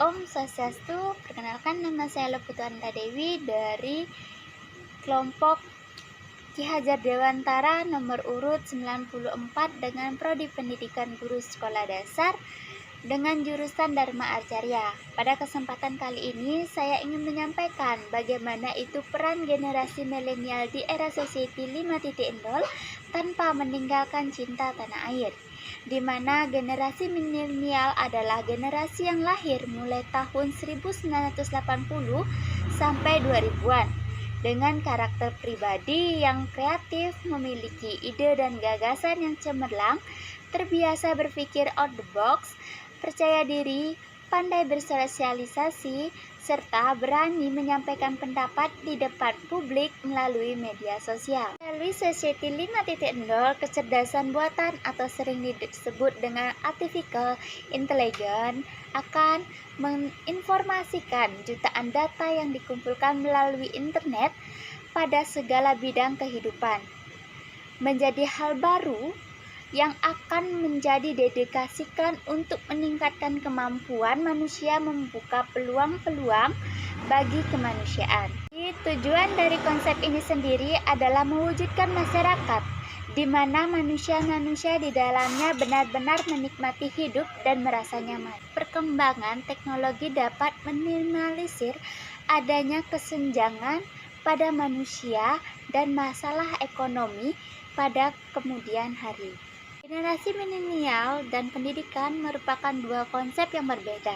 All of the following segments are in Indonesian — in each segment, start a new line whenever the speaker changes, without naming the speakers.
Om Swastiastu, perkenalkan nama saya Leputuanda Dewi dari kelompok Ki Hajar Dewantara nomor urut 94 dengan prodi Pendidikan Guru Sekolah Dasar dengan jurusan Dharma Acarya. Pada kesempatan kali ini saya ingin menyampaikan bagaimana itu peran generasi milenial di era Society 5.0 tanpa meninggalkan cinta tanah air, di mana generasi milenial adalah generasi yang lahir mulai tahun 1980 sampai 2000-an dengan karakter pribadi yang kreatif, memiliki ide dan gagasan yang cemerlang, terbiasa berpikir out the box, percaya diri, pandai bersosialisasi, serta berani menyampaikan pendapat di depan publik melalui media sosial. Melalui Society 5.0, kecerdasan buatan atau sering disebut dengan artificial intelligence akan menginformasikan jutaan data yang dikumpulkan melalui internet pada segala bidang kehidupan. Menjadi hal baru yang akan menjadi dedikasikan untuk meningkatkan kemampuan manusia membuka peluang-peluang bagi kemanusiaan. Tujuan dari konsep ini sendiri adalah mewujudkan masyarakat di mana manusia-manusia di dalamnya benar-benar menikmati hidup dan merasa nyaman. Perkembangan teknologi dapat minimalisir adanya kesenjangan pada manusia dan masalah ekonomi pada kemudian hari. Generasi milenial dan pendidikan merupakan dua konsep yang berbeda,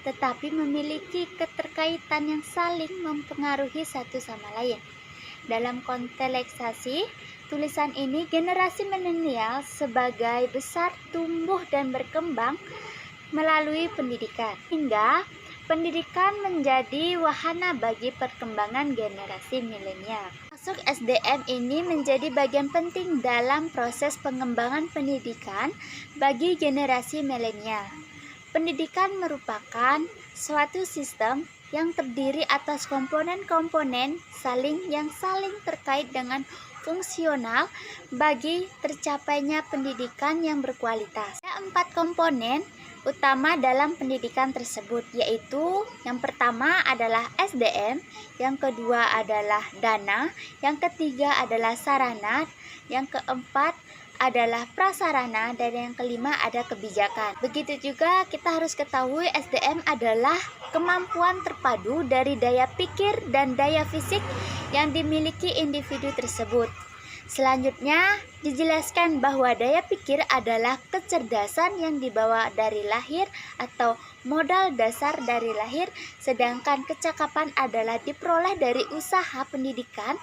tetapi memiliki keterkaitan yang saling mempengaruhi satu sama lain. Dalam konteksasi tulisan ini, generasi milenial sebagai besar tumbuh dan berkembang melalui pendidikan, hingga pendidikan menjadi wahana bagi perkembangan generasi milenial. Masuk SDM ini menjadi bagian penting dalam proses pengembangan pendidikan bagi generasi milenial. Pendidikan merupakan suatu sistem yang terdiri atas komponen-komponen yang saling terkait dengan fungsional bagi tercapainya pendidikan yang berkualitas. Ada 4 komponen utama dalam pendidikan tersebut, yaitu yang pertama adalah SDM, yang kedua adalah dana, yang ketiga adalah sarana, yang keempat adalah prasarana, dan yang kelima ada kebijakan. Begitu juga kita harus ketahui SDM adalah kemampuan terpadu dari daya pikir dan daya fisik yang dimiliki individu tersebut. Selanjutnya, dijelaskan bahwa daya pikir adalah kecerdasan yang dibawa dari lahir atau modal dasar dari lahir, sedangkan kecakapan adalah diperoleh dari usaha pendidikan.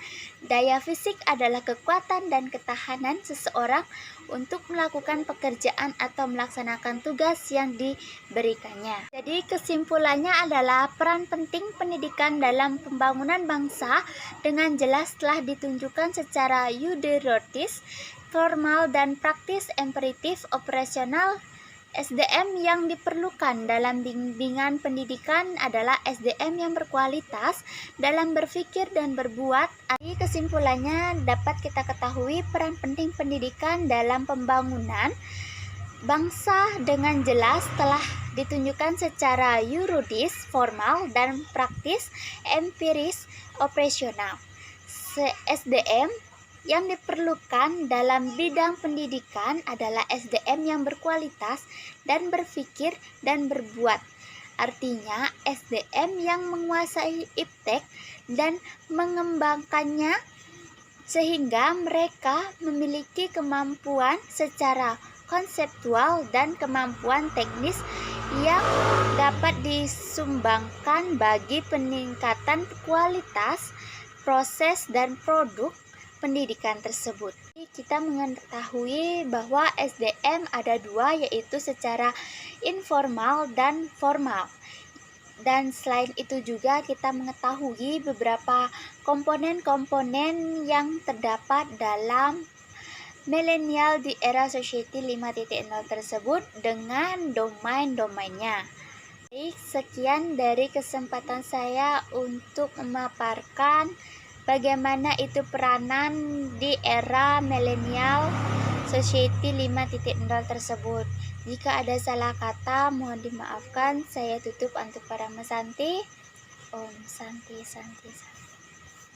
Daya fisik adalah kekuatan dan ketahanan seseorang untuk melakukan pekerjaan atau melaksanakan tugas yang diberikannya. Jadi kesimpulannya adalah peran penting pendidikan dalam pembangunan bangsa dengan jelas telah ditunjukkan secara yuderotis, formal dan praktis, empiritif, operasional. SDM yang diperlukan dalam bimbingan pendidikan adalah SDM yang berkualitas dalam berpikir dan berbuat. Kesimpulannya dapat kita ketahui peran penting pendidikan dalam pembangunan bangsa dengan jelas telah ditunjukkan secara yuridis, formal dan praktis, empiris, operasional. SDM yang diperlukan dalam bidang pendidikan adalah SDM yang berkualitas dan berpikir dan berbuat. Artinya SDM yang menguasai iptek dan mengembangkannya sehingga mereka memiliki kemampuan secara konseptual dan kemampuan teknis yang dapat disumbangkan bagi peningkatan kualitas proses dan produk pendidikan tersebut. Kita mengetahui bahwa SDM ada dua, yaitu secara informal dan formal. Dan selain itu juga kita mengetahui beberapa komponen-komponen yang terdapat dalam milenial di era Society 5.0 tersebut dengan domain-domainnya. Baik, sekian dari kesempatan saya untuk memaparkan bagaimana itu peranan di era milenial Society 5.0 tersebut. Jika ada salah kata, mohon dimaafkan. Saya tutup untuk para mesanti. Om Santi Santi Santi.